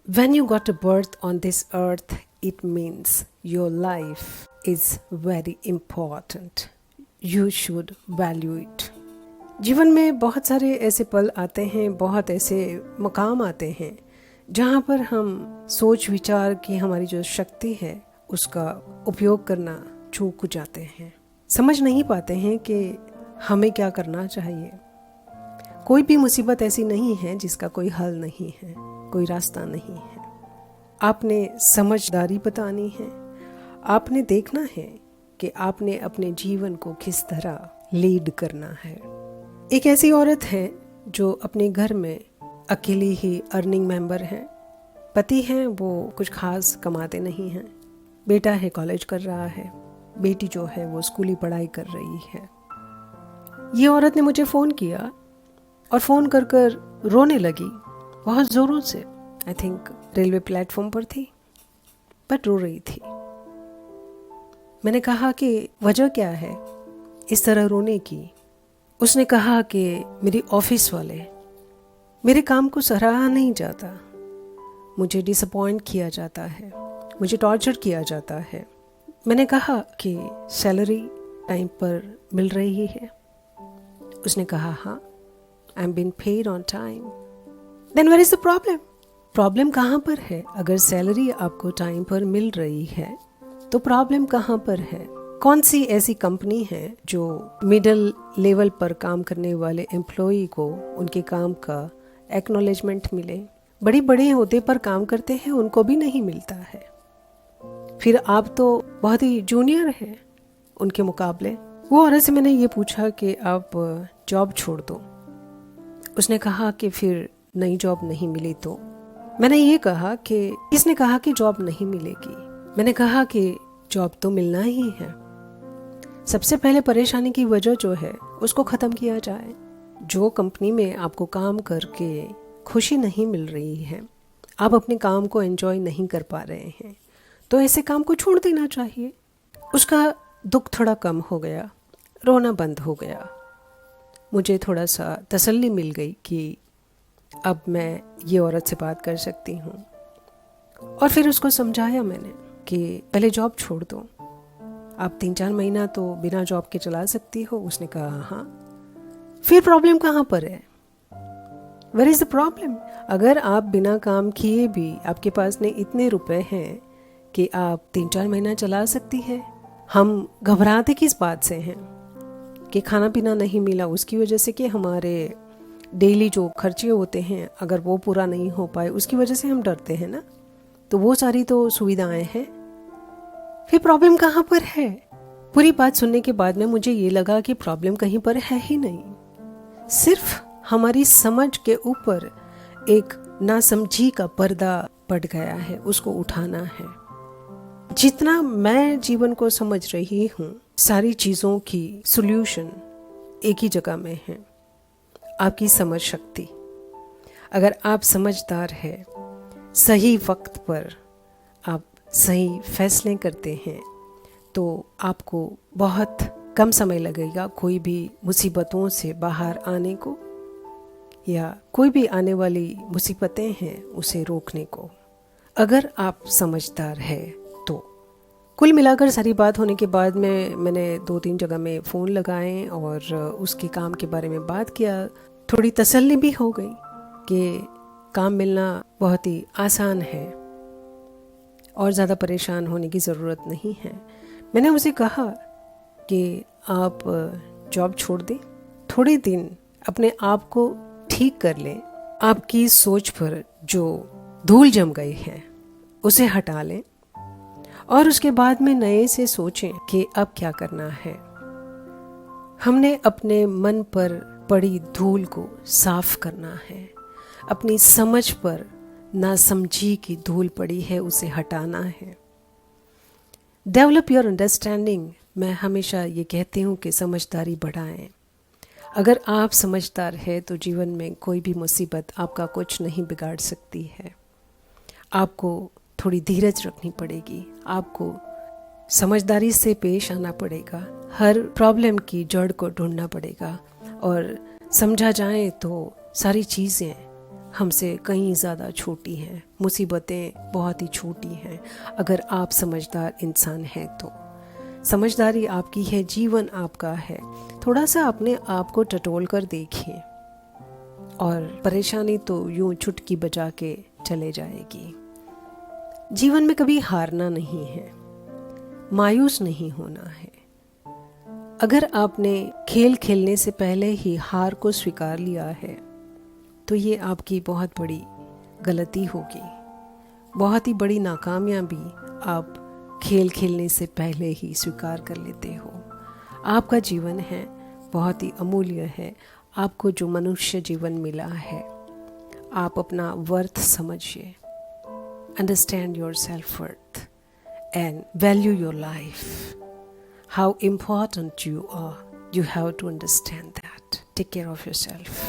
When you got a birth on this earth, it means your life is very important. You should value it. जीवन में बहुत सारे ऐसे पल आते हैं, बहुत ऐसे मकाम आते हैं जहाँ पर हम सोच विचार की हमारी जो शक्ति है उसका उपयोग करना चूक जाते हैं, समझ नहीं पाते हैं कि हमें क्या करना चाहिए। कोई भी मुसीबत ऐसी नहीं है जिसका कोई हल नहीं है, कोई रास्ता नहीं है। आपने समझदारी बतानी है, आपने देखना है कि आपने अपने जीवन को किस तरह लीड करना है। एक ऐसी औरत है जो अपने घर में अकेली ही अर्निंग मेंबर है। पति हैं वो कुछ खास कमाते नहीं हैं, बेटा है कॉलेज कर रहा है, बेटी जो है वो स्कूली पढ़ाई कर रही है। ये औरत ने मुझे फ़ोन किया और फ़ोन कर कर रोने लगी बहुत ज़ोरों से। आई थिंक रेलवे प्लेटफॉर्म पर थी, बट रो रही थी। मैंने कहा कि वजह क्या है इस तरह रोने की। उसने कहा कि मेरी ऑफिस वाले मेरे काम को सराहा नहीं जाता, मुझे डिसअपॉइंट किया जाता है, मुझे टॉर्चर किया जाता है। मैंने कहा कि सैलरी टाइम पर मिल रही है। उसने कहा हाँ, I am been paid on time. Then where is the problem? Problem कहाँ पर है? अगर सैलरी आपको टाइम पर मिल रही है तो प्रॉब्लम कहाँ पर है? कौन सी ऐसी कंपनी है जो मिडिल लेवल पर काम करने वाले एम्प्लॉई को उनके काम का एक्नॉलेजमेंट मिले? बड़ी बड़े ओहदे पर काम करते हैं, उनको भी नहीं मिलता है। फिर आप तो बहुत ही जूनियर हैं उनके मुकाबले। वो औरत से मैंने ये पूछा कि आप जॉब छोड़ दो। उसने कहा कि फिर नई जॉब नहीं मिली तो? मैंने ये कहा कि किसने कहा कि जॉब नहीं मिलेगी? मैंने कहा कि जॉब तो मिलना ही है। सबसे पहले परेशानी की वजह जो है उसको ख़त्म किया जाए। जो कंपनी में आपको काम करके खुशी नहीं मिल रही है, आप अपने काम को एंजॉय नहीं कर पा रहे हैं, तो ऐसे काम को छोड़ देना चाहिए। उसका दुख थोड़ा कम हो गया, रोना बंद हो गया। मुझे थोड़ा सा तसल्ली मिल गई कि अब मैं ये औरत से बात कर सकती हूँ। और फिर उसको समझाया मैंने कि पहले जॉब छोड़ दो, आप 3-4 महीना तो बिना जॉब के चला सकती हो। उसने कहा हाँ। फिर प्रॉब्लम कहाँ पर है? Where is the problem? अगर आप बिना काम किए भी आपके पास में इतने रुपए हैं कि आप 3-4 महीना चला सकती है, हम घबराते किस बात से हैं कि खाना पीना नहीं मिला उसकी वजह से, कि हमारे डेली जो खर्चे होते हैं अगर वो पूरा नहीं हो पाए उसकी वजह से हम डरते हैं ना। तो वो सारी तो सुविधाएं हैं। फिर प्रॉब्लम कहाँ पर है? पूरी बात सुनने के बाद में मुझे ये लगा कि प्रॉब्लम कहीं पर है ही नहीं, सिर्फ हमारी समझ के ऊपर एक नासमझी का पर्दा पड़ गया है, उसको उठाना है। जितना मैं जीवन को समझ रही हूँ, सारी चीज़ों की सॉल्यूशन एक ही जगह में है, आपकी समझ शक्ति। अगर आप समझदार हैं, सही वक्त पर आप सही फैसले करते हैं, तो आपको बहुत कम समय लगेगा कोई भी मुसीबतों से बाहर आने को, या कोई भी आने वाली मुसीबतें हैं उसे रोकने को, अगर आप समझदार हैं तो। कुल मिलाकर सारी बात होने के बाद में मैंने 2-3 जगह में फ़ोन लगाए और उसके काम के बारे में बात किया। थोड़ी तसल्ली भी हो गई कि काम मिलना बहुत ही आसान है और ज़्यादा परेशान होने की ज़रूरत नहीं है। मैंने उसे कहा कि आप जॉब छोड़ दें, थोड़े दिन अपने आप को ठीक कर लें, आपकी सोच पर जो धूल जम गई है उसे हटा लें और उसके बाद में नए से सोचें कि अब क्या करना है। हमने अपने मन पर पड़ी धूल को साफ करना है, अपनी समझ पर नासमझी की धूल पड़ी है उसे हटाना है। Develop your understanding. मैं हमेशा ये कहती हूँ कि समझदारी बढ़ाएं। अगर आप समझदार हैं तो जीवन में कोई भी मुसीबत आपका कुछ नहीं बिगाड़ सकती है। आपको थोड़ी धीरज रखनी पड़ेगी, आपको समझदारी से पेश आना पड़ेगा, हर प्रॉब्लम की जड़ को ढूंढना पड़ेगा और समझा जाए तो सारी चीज़ें हमसे कहीं ज़्यादा छोटी हैं, मुसीबतें बहुत ही छोटी हैं। अगर आप समझदार इंसान हैं तो समझदारी आपकी है, जीवन आपका है। थोड़ा सा अपने आप को टटोल कर देखिए और परेशानी तो यूं चुटकी बजा के चले जाएगी। जीवन में कभी हारना नहीं है, मायूस नहीं होना है। अगर आपने खेल खेलने से पहले ही हार को स्वीकार लिया है तो ये आपकी बहुत बड़ी गलती होगी, बहुत ही बड़ी नाकामयाबी आप खेल खेलने से पहले ही स्वीकार कर लेते हो। आपका जीवन है, बहुत ही अमूल्य है। आपको जो मनुष्य जीवन मिला है, आप अपना वर्थ समझिए। Understand your self worth and value your life. How important you are. You have to understand that. Take care of yourself.